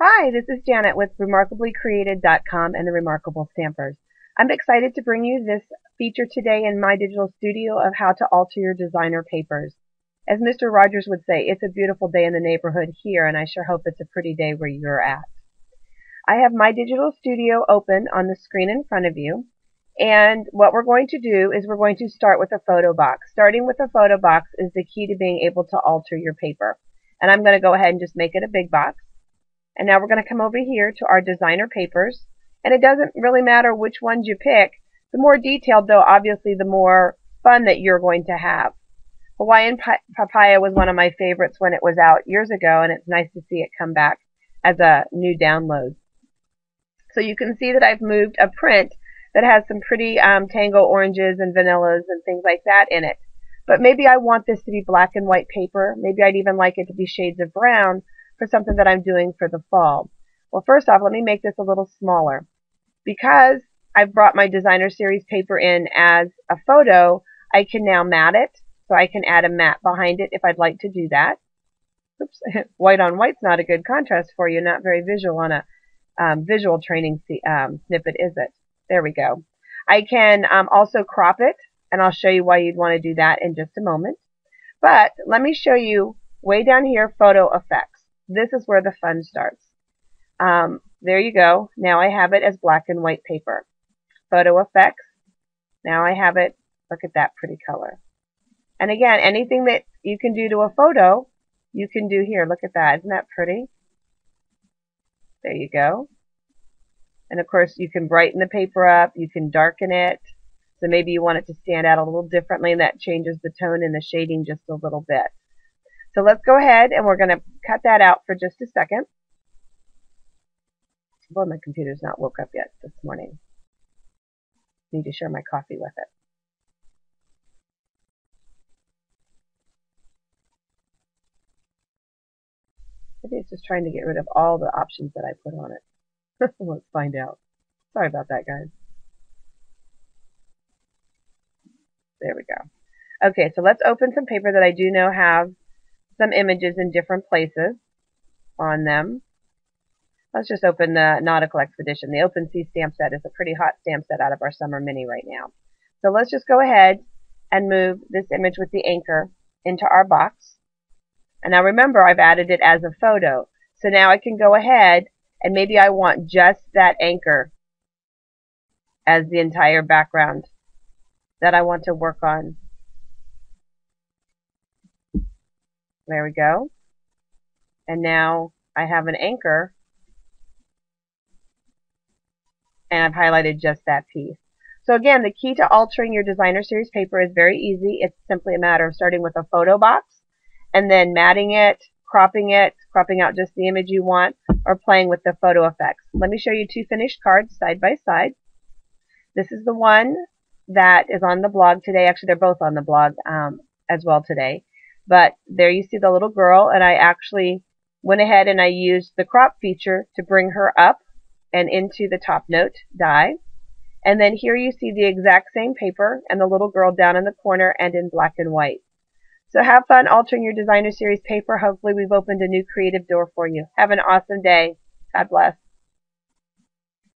Hi, this is Janet with remarkablycreated.com and the Remarkable Stampers. I'm excited to bring you this feature today in my digital studio of how to alter your designer papers. As Mr. Rogers would say, it's a beautiful day in the neighborhood here, and I sure hope it's a pretty day where you're at. I have my digital studio open on the screen in front of you, and what we're going to do is we're going to start with a photo box. Starting with a photo box is the key to being able to alter your paper. And I'm going to go ahead and just make it a big box. And now we're going to come over here to our designer papers. And it doesn't really matter which ones you pick. The more detailed, though, obviously, the more fun that you're going to have. Hawaiian Papaya was one of my favorites when it was out years ago, and it's nice to see it come back as a new download. So you can see that I've moved a print that has some pretty tango oranges and vanillas and things like that in it. But maybe I want this to be black and white paper. Maybe I'd even like it to be shades of brown for something that I'm doing for the fall. Well, first off, let me make this a little smaller. Because I've brought my designer series paper in as a photo, I can now mat it. So I can add a mat behind it if I'd like to do that. Oops, white on white's not a good contrast for you, not very visual on a visual training snippet, is it? There we go. I can also crop it, and I'll show you why you'd want to do that in just a moment. But let me show you way down here, photo effects. This is where the fun starts. There you go. Now I have it as black and white paper. Photo effects. Now I have it. Look at that pretty color. And again, anything that you can do to a photo, you can do here. Look at that. Isn't that pretty? There you go. And of course, you can brighten the paper up. You can darken it. So maybe you want it to stand out a little differently, and that changes the tone and the shading just a little bit. So let's go ahead, and we're going to cut that out for just a second. Boy, my computer's not woke up yet this morning. Need to share my coffee with it. Maybe it's just trying to get rid of all the options that I put on it. Let's find out. Sorry about that, guys. There we go. Okay, so let's open some paper that I do know have some images in different places on them. Let's just open the Nautical Expedition. The Open Sea stamp set is a pretty hot stamp set out of our summer mini right now. So let's just go ahead and move this image with the anchor into our box. And now remember, I've added it as a photo. So now I can go ahead and maybe I want just that anchor as the entire background that I want to work on. There we go. And now I have an anchor, and I've highlighted just that piece. So again, the key to altering your designer series paper is very easy. It's simply a matter of starting with a photo box and then matting it, cropping out just the image you want, or playing with the photo effects. Let me show you two finished cards side by side. This is the one that is on the blog today. Actually, they're both on the blog as well today. But there you see the little girl, and I actually went ahead and I used the crop feature to bring her up and into the top note die. And then here you see the exact same paper and the little girl down in the corner and in black and white. So have fun altering your designer series paper. Hopefully we've opened a new creative door for you. Have an awesome day. God bless.